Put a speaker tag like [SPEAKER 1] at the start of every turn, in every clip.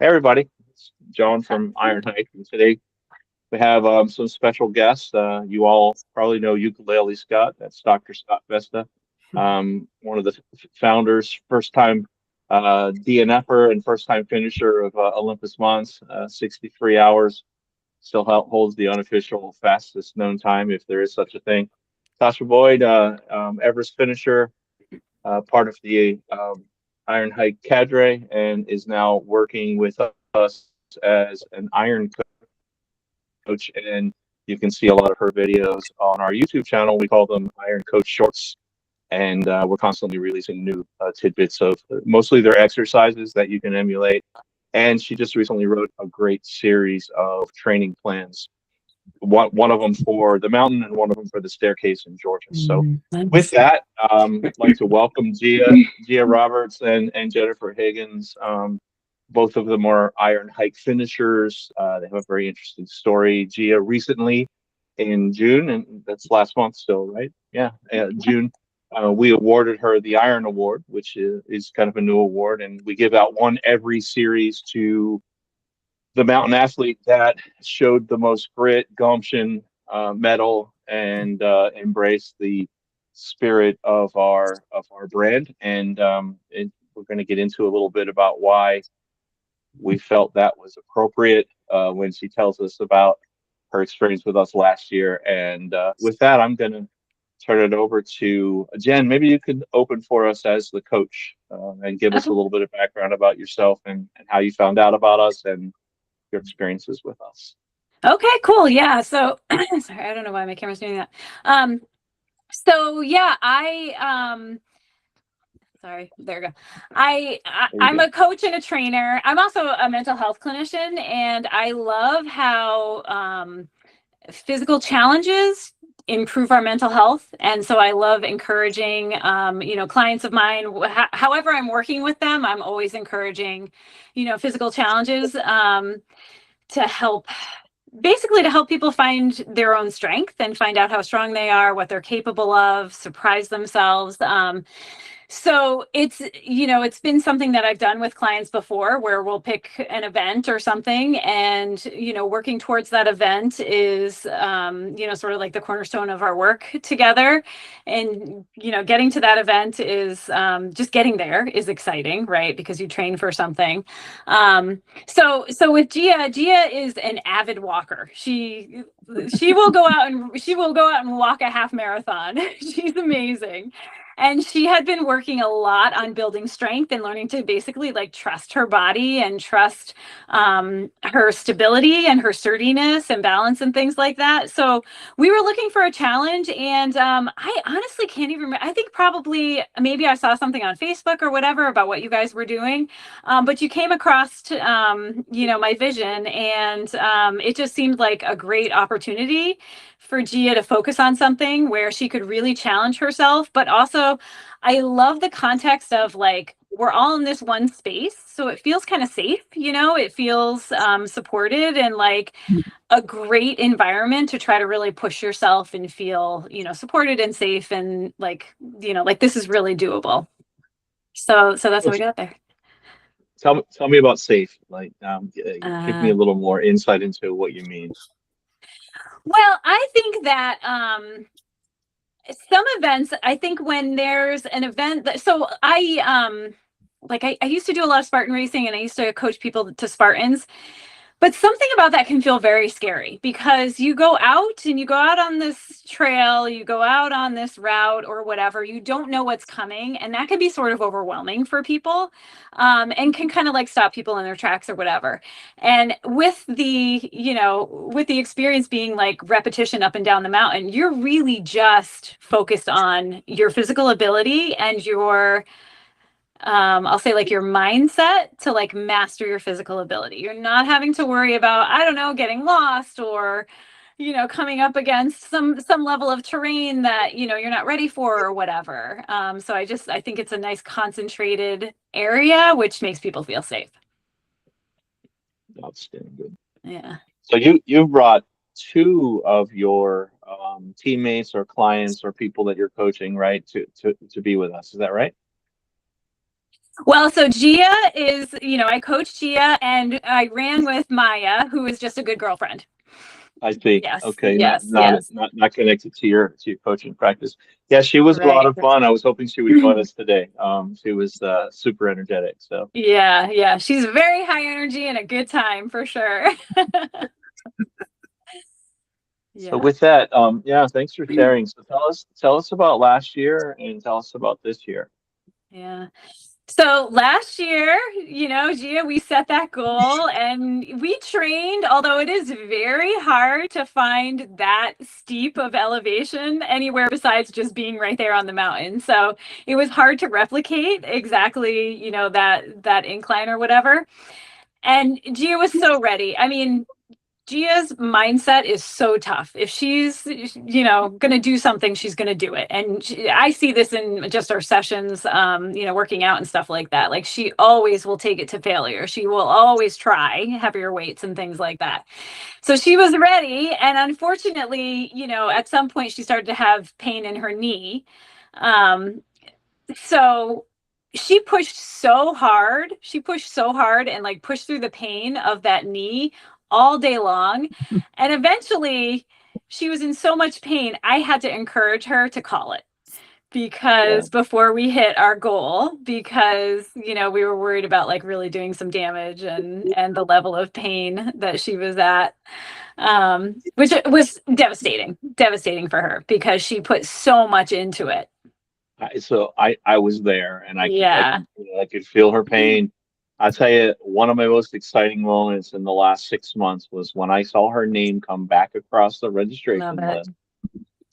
[SPEAKER 1] Hey everybody, it's John from IronHike, and today we have some special guests. You all probably know Ukulele Scott. That's Dr. Scott Vesta, one of the founders, first time DNFer and first time finisher of Olympus Mons, 63 hours. Still holds the unofficial fastest known time, if there is such a thing. Tasha Boyd, Everest finisher, part of the IronHike Cadre, and is now working with us as an iron coach. And you can see a lot of her videos on our YouTube channel. We call them Iron Coach Shorts. And we're constantly releasing new tidbits of mostly their exercises that you can emulate. And she just recently wrote a great series of training plans, one of them for the mountain and one of them for the staircase in Georgia. So with that, I'd like to welcome Gea Roberts and Jennifer Higgins. Both of them are IronHike finishers. They have a very interesting story. Gea recently in June, and that's last month still, right? Yeah, June. We awarded her the Iron Award, which is kind of a new award, and we give out one every series to the mountain athlete that showed the most grit, gumption, mettle, and embraced the spirit of our brand. And we're going to get into a little bit about why we felt that was appropriate when she tells us about her experience with us last year. And with that, I'm going to turn it over to Jen. Maybe you could open for us as the coach and give us a little bit of background about yourself and how you found out about us and your experiences with us.
[SPEAKER 2] Okay, cool. Yeah. So sorry, I don't know why my camera's doing that. So yeah, sorry, there we go. I'm a coach and a trainer. I'm also a mental health clinician, and I love how physical challenges improve our mental health. And so I love encouraging, clients of mine, however I'm working with them, I'm always encouraging, physical challenges to help people find their own strength and find out how strong they are, what they're capable of, surprise themselves. So it's been something that I've done with clients before, where we'll pick an event or something, and, working towards that event is, sort of like the cornerstone of our work together. And, getting to that event is just getting there is exciting, right? Because you train for something. So with Gea is an avid walker. She will go out and walk a half marathon. She's amazing. And she had been working a lot on building strength and learning to basically trust her body and trust her stability and her sturdiness and balance and things like that. So we were looking for a challenge, and I honestly can't even remember. I think probably maybe I saw something on Facebook or whatever about what you guys were doing, but you came across my vision, and it just seemed like a great opportunity for Gea to focus on something where she could really challenge herself. But also, I love the context of we're all in this one space, so it feels kind of safe, it feels supported and like a great environment to try to really push yourself and feel, supported and safe, and like this is really doable. So that's how we got there.
[SPEAKER 1] Tell me about safe. Give me a little more insight into what you mean.
[SPEAKER 2] Well, I think that some events, I think when there's an event so I used to do a lot of Spartan racing, and I used to coach people to Spartans. But something about that can feel very scary, because you go out on this trail, you go out on this route or whatever, you don't know what's coming. And that can be sort of overwhelming for people, and can kind of stop people in their tracks or whatever. And with the experience being repetition up and down the mountain, you're really just focused on your physical ability and your I'll say your mindset to master your physical ability. You're not having to worry about, I don't know, getting lost or, coming up against some level of terrain that, you're not ready for or whatever. So I think it's a nice concentrated area, which makes people feel safe.
[SPEAKER 1] Outstanding.
[SPEAKER 2] Yeah.
[SPEAKER 1] So you brought two of your teammates or clients or people that you're coaching, right, to be with us. Is that right?
[SPEAKER 2] Well, so Gia is, I coach Gia and I ran with Maya, who is just a good girlfriend.
[SPEAKER 1] I see.
[SPEAKER 2] Yes,
[SPEAKER 1] Okay,
[SPEAKER 2] yes, yes.
[SPEAKER 1] not connected to your coaching practice. Yeah, she was a lot
[SPEAKER 2] Right.
[SPEAKER 1] of fun. I was hoping she would join us today. She was super energetic. So
[SPEAKER 2] Yeah, yeah. She's very high energy and a good time for sure.
[SPEAKER 1] so
[SPEAKER 2] Yeah.
[SPEAKER 1] with that, yeah, thanks for sharing. So tell us about last year and tell us about this year.
[SPEAKER 2] Yeah. So last year, Gia, we set that goal and we trained, although it is very hard to find that steep of elevation anywhere besides just being right there on the mountain. So it was hard to replicate exactly, that incline or whatever. And Gia was so ready. I mean, Gia's mindset is so tough. If she's, going to do something, she's going to do it. And I see this in just our sessions, working out and stuff like that. Like she always will take it to failure. She will always try heavier weights and things like that. So she was ready. And unfortunately, at some point she started to have pain in her knee. Um, so she pushed so hard. She pushed so hard and like pushed through the pain of that knee all day long. And eventually she was in so much pain, I had to encourage her to call it
[SPEAKER 1] Yeah,
[SPEAKER 2] because before we hit our goal, because we were worried about like really doing some damage and the level of pain that she was at, which was devastating for her because she put so much into it.
[SPEAKER 1] I was there and
[SPEAKER 2] Yeah.
[SPEAKER 1] I could feel her pain. I tell you, one of my most exciting moments in the last 6 months was when I saw her name come back across the
[SPEAKER 2] Love
[SPEAKER 1] registration
[SPEAKER 2] it.
[SPEAKER 1] list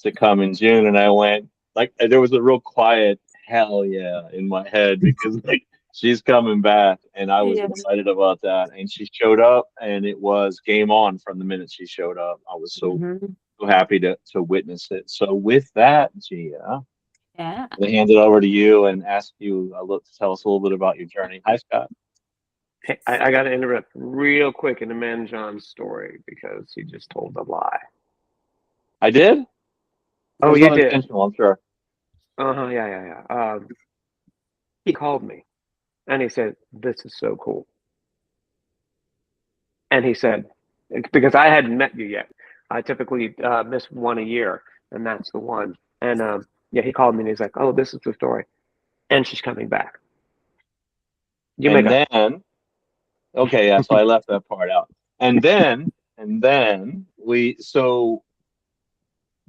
[SPEAKER 1] to come in June, and I went like there was a real quiet hell yeah in my head because like she's coming back, and I was
[SPEAKER 2] Yeah.
[SPEAKER 1] excited about that. And she showed up, and it was game on from the minute she showed up. I was
[SPEAKER 2] Mhm.
[SPEAKER 1] so happy to witness it. So with that, Gia,
[SPEAKER 2] Yeah.
[SPEAKER 1] I'll hand it over to you and ask you to tell us a little bit about your journey. Hi, Scott.
[SPEAKER 3] Hey, I got to interrupt real quick in amend John's story because he just told a lie.
[SPEAKER 1] I did. It
[SPEAKER 3] Oh,
[SPEAKER 1] was
[SPEAKER 3] you did?
[SPEAKER 1] unintentional, I'm sure.
[SPEAKER 3] Uh-huh, yeah. He called me and he said, "This is so cool." And he said, because I hadn't met you yet. I typically miss one a year, and that's the one. And yeah, he called me and he's like, "Oh, this is the story." And she's coming back. You make
[SPEAKER 1] And
[SPEAKER 3] up.
[SPEAKER 1] then, okay, yeah. So I left that part out. And then so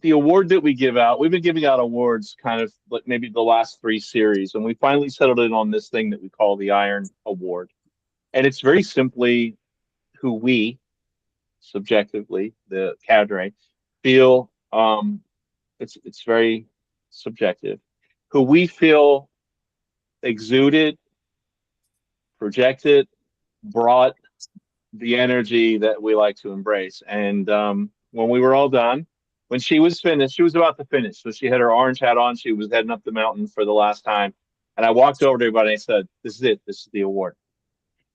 [SPEAKER 1] the award that we give out, we've been giving out awards kind of like maybe the last three series, and we finally settled in on this thing that we call the Iron Award. And it's very simply who we, subjectively, the cadre, feel it's very subjective, who we feel exuded, projected, brought the energy that we like to embrace. And when we were all done, when she was finished, she was about to finish. So she had her orange hat on. She was heading up the mountain for the last time. And I walked over to everybody and I said, "This is it. This is the award."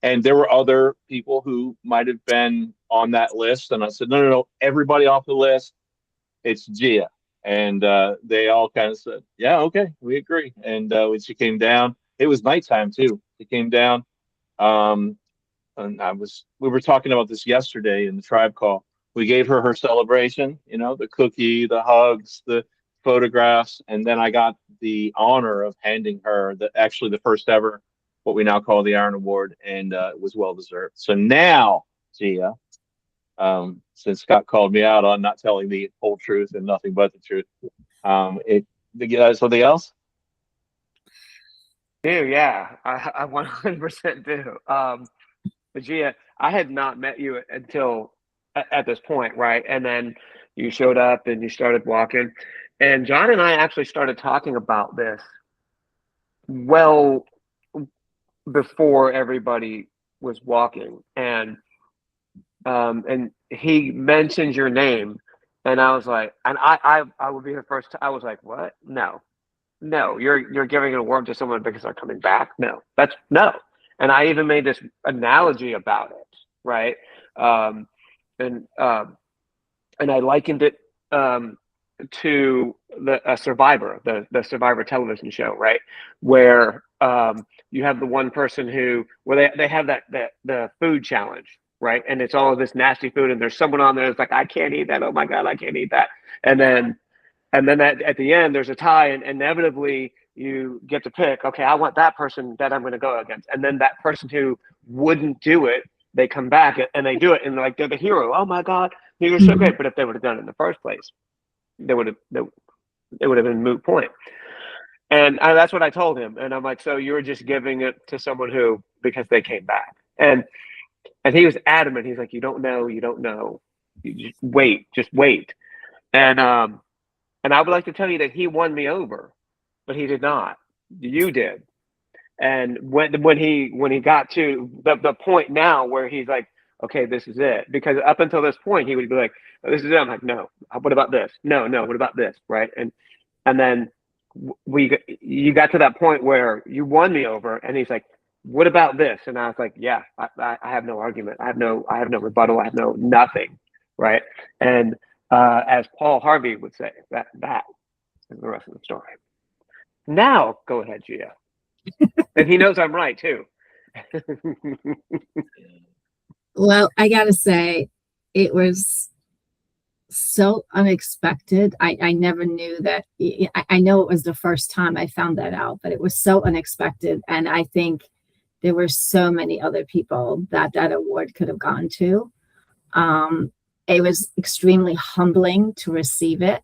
[SPEAKER 1] And there were other people who might have been on that list. And I said, "No, no, no. Everybody off the list. It's Gia." And they all kind of said, "Yeah, okay, we agree." And when she came down, it was nighttime too. She came down. Um, and we were talking about this yesterday in the tribe call. We gave her her celebration, the cookie, the hugs, the photographs, and then I got the honor of handing her the first ever what we now call the Iron Award, and it was well deserved. So now, Gia, since Scott called me out on not telling the whole truth and nothing but the truth, something else?
[SPEAKER 3] Do yeah, I 100% do. But Gia, I had not met you until at this point, right? And then you showed up and you started walking. And John and I actually started talking about this well before everybody was walking. And he mentioned your name, and I was like, and I would be the first. I was like, what? No, no, you're giving an award to someone because they're coming back. No, that's no. And I even made this analogy about it, right? Um, and I likened it. to a Survivor, the Survivor television show, right? Where you have the one person where they have the food challenge, right? And it's all of this nasty food, and there's someone on there that's like, I can't eat that. Oh my God, I can't eat that. And then at the end, there's a tie, and inevitably you get to pick, okay, I want that person that I'm going to go against. And then that person who wouldn't do it, they come back and they do it, and they're the hero. Oh my God, you were so great. But if they would have done it in the first place, it would have been a moot point. And that's what I told him. And I'm like, so you're just giving it to someone because they came back. And he was adamant. He's like, you don't know. You just wait. And I would like to tell you that he won me over, but he did not. You did. And when he got to the point now where he's like, okay, this is it. Because up until this point, he would be like, oh, this is it. I'm like, no, what about this? No, what about this? Right. And then you got to that point where you won me over, and he's like, what about this? And I was like, yeah, I have no argument. I have no rebuttal. I have nothing. Right. And as Paul Harvey would say, that is the rest of the story. Now go ahead, Gea. And he knows I'm right too.
[SPEAKER 4] Well, I gotta say, it was so unexpected. I never knew that. I know it was the first time I found that out, but it was so unexpected. And I think there were so many other people that award could have gone to. It was extremely humbling to receive it.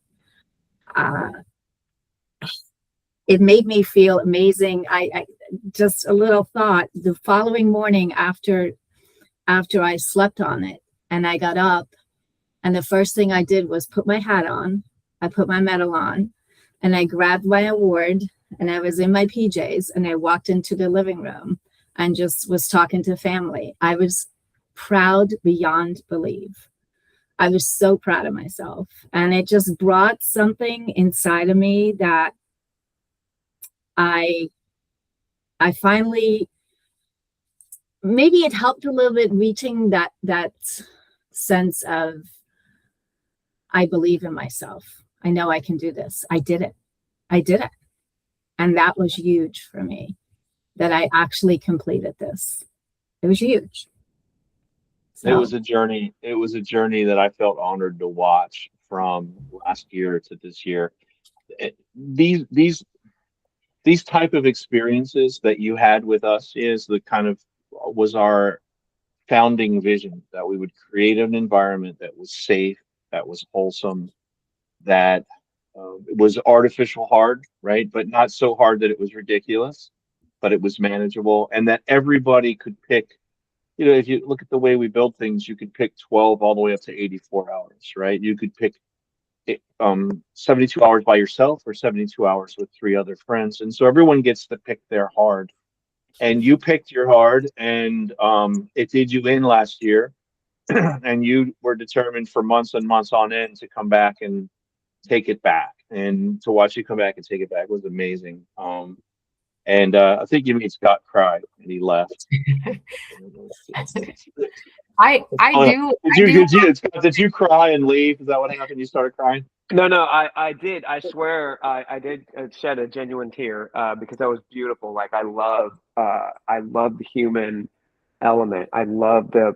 [SPEAKER 4] It made me feel amazing. I just a little thought, the following morning after I slept on it and I got up, and the first thing I did was put my hat on, I put my medal on, and I grabbed my award, and I was in my PJs, and I walked into the living room and just was talking to family. I was proud beyond belief. I was so proud of myself, and it just brought something inside of me that I finally, maybe it helped a little bit reaching that sense of, I believe in myself. I know I can do this. I did it. And that was huge for me, that I actually completed this. It was huge. So.
[SPEAKER 1] It was a journey. It was a journey that I felt honored to watch from last year to this year. These type of experiences that you had with us was our founding vision, that we would create an environment that was safe, that was wholesome, that was artificial hard, right? But not so hard that it was ridiculous, but it was manageable, and that everybody could pick. If you look at the way we build things, you could pick 12 all the way up to 84 hours, right? You could pick 72 hours by yourself or 72 hours with 3 other friends. And so everyone gets to pick their hard. And you picked your hard, and it did you in last year. And you were determined for months and months on end to come back and take it back. And to watch you come back and take it back was amazing. And I think you made Scott cry, and he left.
[SPEAKER 5] I do.
[SPEAKER 1] Did you cry and leave? Is that what happened? You started crying?
[SPEAKER 3] No, I did. I swear, I did shed a genuine tear because that was beautiful. Like I love the human element. I love the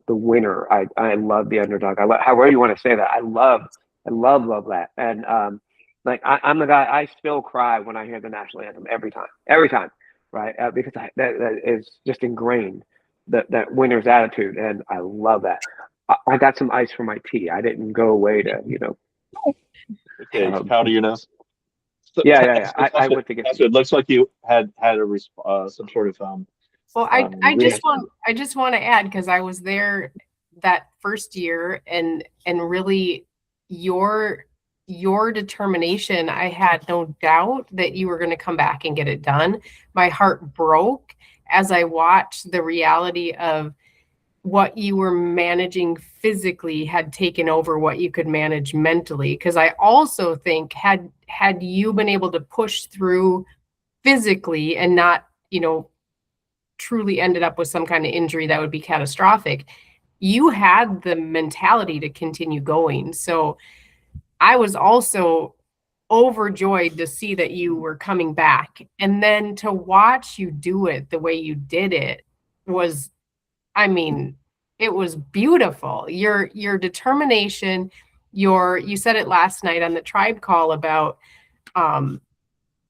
[SPEAKER 3] winner. I love the underdog. I love, however you want to say that. I love that. And I'm the guy. I still cry when I hear the national anthem every time, right? Because that is just ingrained. That winner's attitude, and I love that. I got some ice for my tea. I didn't go away to,
[SPEAKER 1] Okay, powder your nose.
[SPEAKER 3] Yeah. I went to get.
[SPEAKER 1] It looks like you had some sort of
[SPEAKER 5] Well, I just want to add, because I was there that first year, and really your determination, I had no doubt that you were going to come back and get it done. My heart broke as I watched the reality of what you were managing physically had taken over what you could manage mentally. Because I also think had you been able to push through physically and not, truly ended up with some kind of injury that would be catastrophic, you had the mentality to continue going. So I was also overjoyed to see that you were coming back. And then to watch you do it the way you did it was, I mean, it was beautiful. Your determination, you said it last night on the tribe call about kind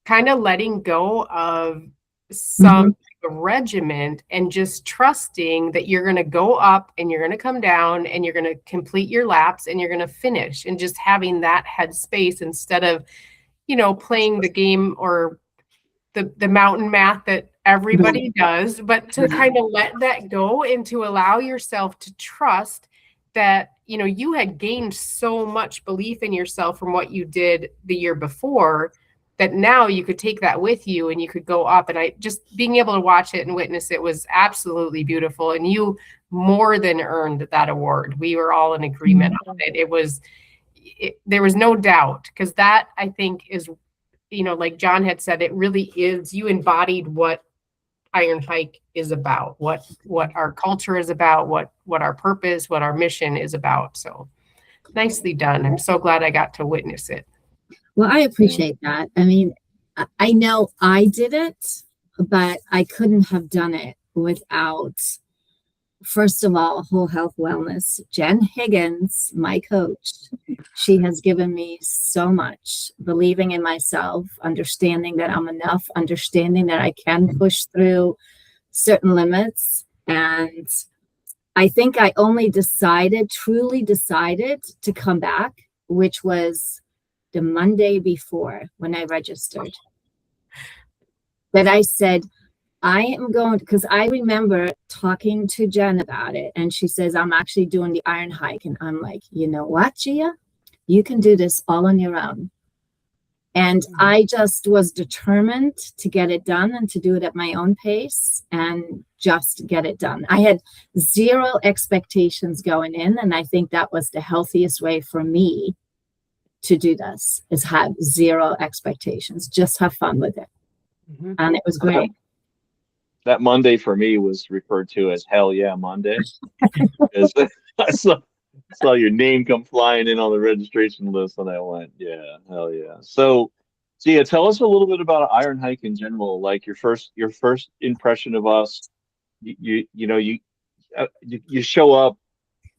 [SPEAKER 5] of letting go of some regiment and just trusting that you're going to go up and you're going to come down and you're going to complete your laps and you're going to finish, and just having that headspace instead of, playing the game or the mountain math that everybody does, but to kind of let that go and to allow yourself to trust that, you had gained so much belief in yourself from what you did the year before, that now you could take that with you and you could go up. And I just being able to watch it and witness it was absolutely beautiful. And you more than earned that award. We were all in agreement on it. There was no doubt, because that, I think, is, like John had said, it really is, you embodied what IronHike is about, what our culture is about, what our purpose, what our mission is about. So nicely done. I'm so glad I got to witness it.
[SPEAKER 4] Well, I appreciate that. I mean, I know I did it, but I couldn't have done it without, first of all, Whole Health Wellness. Jen Higgins, my coach, she has given me so much, believing in myself, understanding that I'm enough, understanding that I can push through certain limits. And I think I only truly decided to come back, which was the Monday before when I registered, that I said, I am going, because I remember talking to Jen about it, and she says, I'm actually doing the IronHike. And I'm like, you know what, Gea? You can do this all on your own. And I just was determined to get it done and to do it at my own pace and just get it done. I had zero expectations going in, and I think that was the healthiest way for me to do this, is have zero expectations, just have fun with it. And it was great.
[SPEAKER 1] That Monday for me was referred to as Hell Yeah Monday. I saw your name come flying in on the registration list, and I went, yeah, hell yeah. So, Gea, tell us a little bit about IronHike in general, like your first impression of us. You show up,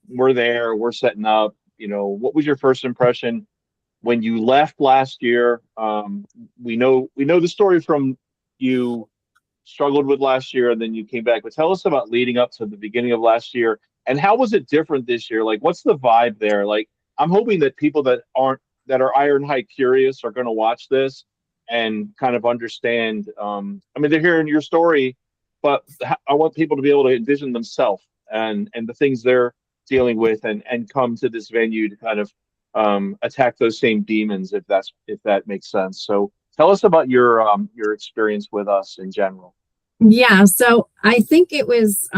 [SPEAKER 1] we're there, we're setting up. What was your first impression when you left last year? We know the story from you struggled with last year and then you came back, but tell us about leading up to the beginning of last year, and how was it different this year? Like, what's the vibe there? Like, I'm hoping that people that are IronHike curious are going to watch this and kind of understand. I mean, they're hearing your story, but I want people to be able to envision themselves and the things they're dealing with, and come to this venue to kind of attack those same demons, if that makes sense. So tell us about your experience with us in general.
[SPEAKER 4] Yeah, so I think it was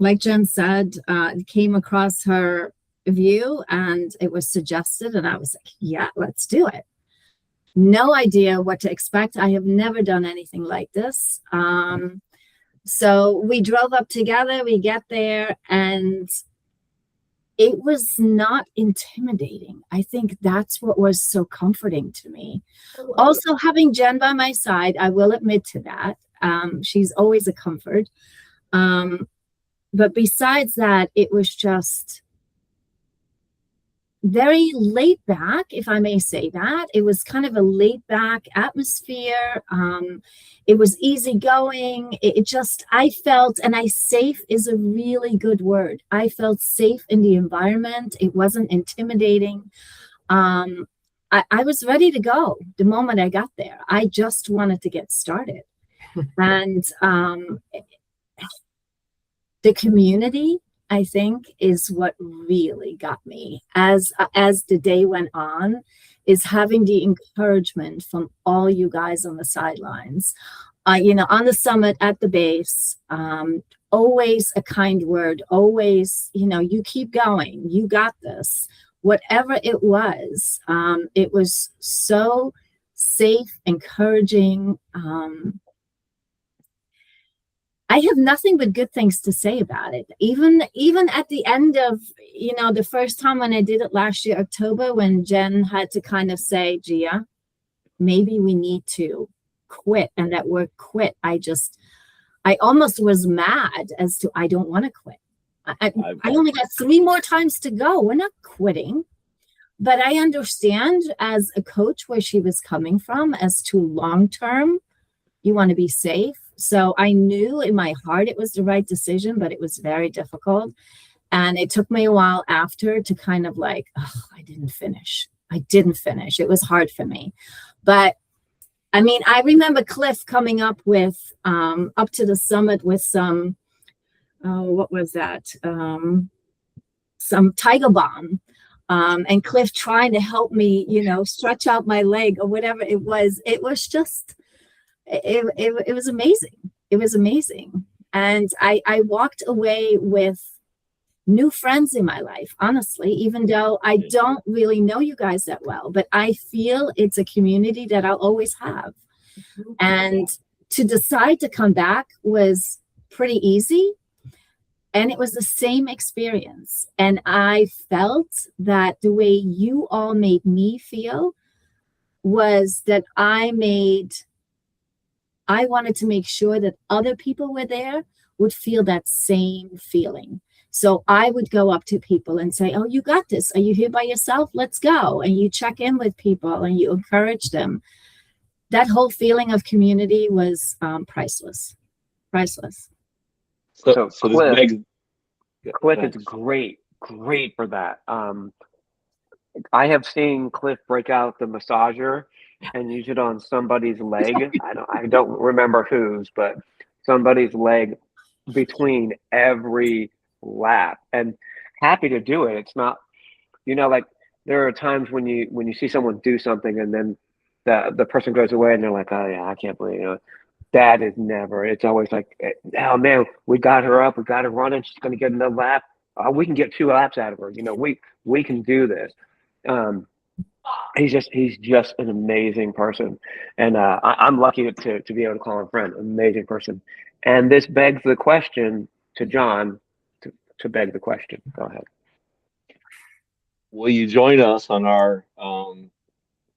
[SPEAKER 4] like Jen said, it came across her view and it was suggested, and I was like, yeah, let's do it. No idea what to expect. I have never done anything like this. So we drove up together, we get there, and it was not intimidating. I think that's what was so comforting to me. Also, having Jen by my side, I will admit to that. She's always a comfort. But besides that, it was just very laid back, if I may say that. It was kind of a laid back atmosphere. It was easygoing. I felt, and safe is a really good word. I felt safe in the environment. It wasn't intimidating. I was ready to go the moment I got there. I just wanted to get started. And the community, I think, is what really got me as the day went on, is having the encouragement from all you guys on the sidelines, on the summit, at the base, always a kind word, always, you keep going, you got this, whatever it was so safe, encouraging. I have nothing but good things to say about it. Even at the end of, the first time when I did it last year, October, when Jen had to kind of say, Gea, maybe we need to quit. And that word quit, I almost was mad as to, I don't want to quit. I only got 3 more times to go. We're not quitting. But I understand as a coach where she was coming from as to long-term, you want to be safe. So I knew in my heart it was the right decision, but it was very difficult. And it took me a while after to kind of like, oh, I didn't finish. It was hard for me. But I mean, I remember Cliff coming up with, up to the summit with some, what was that? Some Tiger Balm. And Cliff trying to help me, stretch out my leg or whatever it was. It was just, it was amazing. It was amazing. And I walked away with new friends in my life, honestly, even though I don't really know you guys that well, but I feel it's a community that I'll always have. And to decide to come back was pretty easy. And it was the same experience. And I felt that the way you all made me feel was that I wanted to make sure that other people were there would feel that same feeling. So I would go up to people and say, oh, you got this. Are you here by yourself? Let's go. And you check in with people and you encourage them. That whole feeling of community was priceless. Priceless.
[SPEAKER 3] So Cliff is great for that. I have seen Cliff break out the massager and use it on somebody's leg. I don't remember whose, but somebody's leg between every lap, and happy to do it. It's not, like there are times when you see someone do something and then the person goes away and they're like, oh yeah, I can't believe it. That is never. It's always like, oh man, we got her up, we got her running. She's going to get another lap. We can get 2 laps out of her. We can do this. He's just an amazing person, and I'm lucky to be able to call him a friend. Amazing person, and this begs the question to John. To beg the question, go ahead.
[SPEAKER 1] Will you join us on our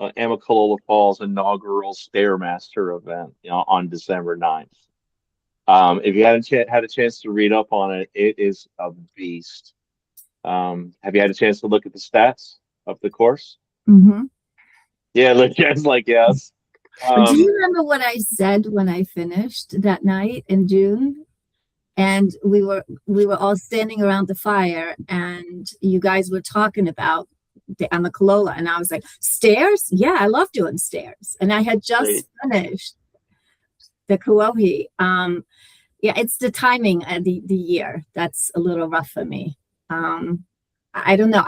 [SPEAKER 1] Amicalola Falls inaugural Stairmaster event, on December 9th? If you hadn't had a chance to read up on it, it is a beast. Have you had a chance to look at the stats of the course?
[SPEAKER 4] Mm-hmm.
[SPEAKER 1] Yeah, Jen's like, yes.
[SPEAKER 4] Do you remember what I said when I finished that night in June? And we were all standing around the fire, and you guys were talking about the Amicalola, and I was like, stairs? Yeah, I love doing stairs. And I had just finished the Kauai. Yeah, it's the timing of the year that's a little rough for me. I don't know.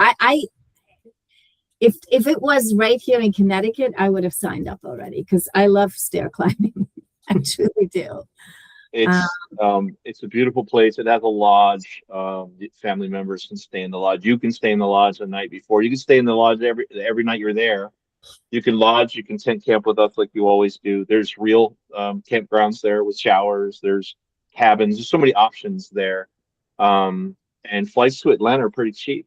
[SPEAKER 4] If it was right here in Connecticut, I would have signed up already because I love stair climbing. I truly do.
[SPEAKER 1] It's a beautiful place. It has a lodge. Family members can stay in the lodge. You can stay in the lodge the night before. You can stay in the lodge every night you're there. You can lodge. You can tent camp with us like you always do. There's real campgrounds there with showers. There's cabins. There's so many options there. And flights to Atlanta are pretty cheap.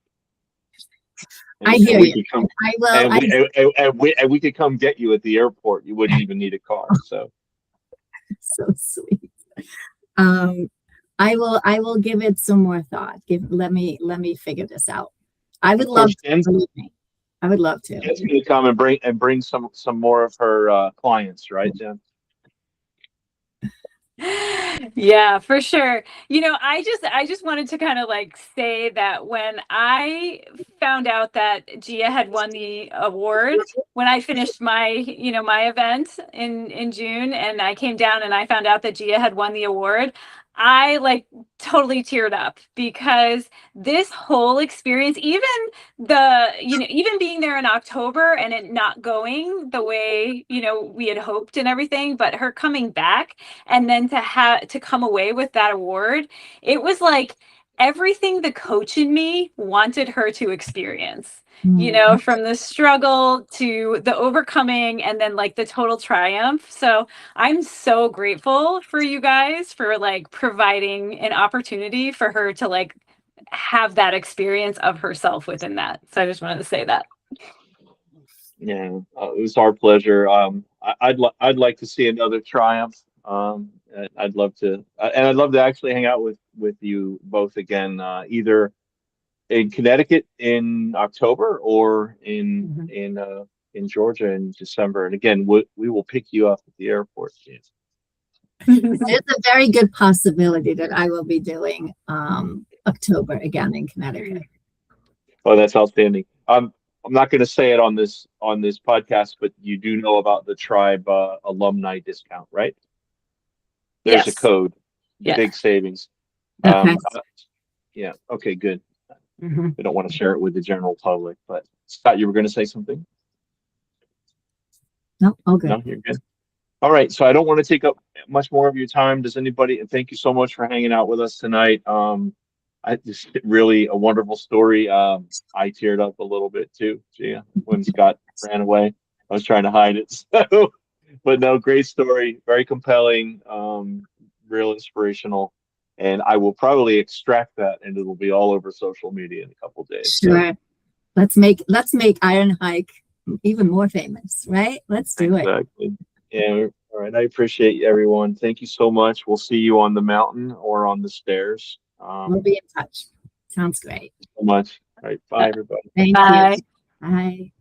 [SPEAKER 4] I hear you.
[SPEAKER 1] I will. And we could come get you at the airport. You wouldn't even need a car. So
[SPEAKER 4] sweet. I will give it some more thought. Let me figure this out. I would love to. I would love to.
[SPEAKER 1] Jen's going to come and bring some more of her clients, right, Jen?
[SPEAKER 2] Yeah, for sure. I just wanted to kind of like say that when I found out that Gea had won the award, when I finished my event in June, and I came down and I found out that Gea had won the award, I like totally teared up, because this whole experience, even being there in October and it not going the way, we had hoped and everything, but her coming back and then to come away with that award, it was like, everything the coach in me wanted her to experience. You know, from the struggle to the overcoming and then like the total triumph. So I'm so grateful for you guys for like providing an opportunity for her to like have that experience of herself within that. So I just wanted to say that.
[SPEAKER 1] Yeah, it was our pleasure. I'd like to see another triumph. And I'd love to, and I'd love to actually hang out with you both again, either in Connecticut in October or in Georgia in December. And again, we will pick you up at the airport.
[SPEAKER 4] There's a very good possibility that I will be doing October again in Connecticut.
[SPEAKER 1] Oh, that's outstanding. I'm not going to say it on this podcast, but you do know about the tribe alumni discount, right? There's
[SPEAKER 2] Yes.
[SPEAKER 1] a code,
[SPEAKER 2] Yeah.
[SPEAKER 1] big savings.
[SPEAKER 4] Okay.
[SPEAKER 1] Yeah. Okay. Good.
[SPEAKER 2] Mm-hmm.
[SPEAKER 1] We don't want to share it with the general public, but Scott, you were going to say something?
[SPEAKER 4] No, all good.
[SPEAKER 1] No, you're good. All right. So I don't want to take up much more of your time. Does anybody? And thank you so much for hanging out with us tonight. I just really a wonderful story. I teared up a little bit too, Gea, when Scott ran away. I was trying to hide it. So, but no, great story, very compelling, real inspirational. And I will probably extract that and it'll be all over social media in a couple of days.
[SPEAKER 4] Sure. So. Let's make IronHike even more famous, right? Let's do it.
[SPEAKER 1] Exactly. Yeah. All right. I appreciate everyone. Thank you so much. We'll see you on the mountain or on the stairs.
[SPEAKER 4] We'll be in touch. Sounds great.
[SPEAKER 1] So much. All right. Bye, everybody.
[SPEAKER 4] Thank
[SPEAKER 2] Bye.
[SPEAKER 4] you. Bye.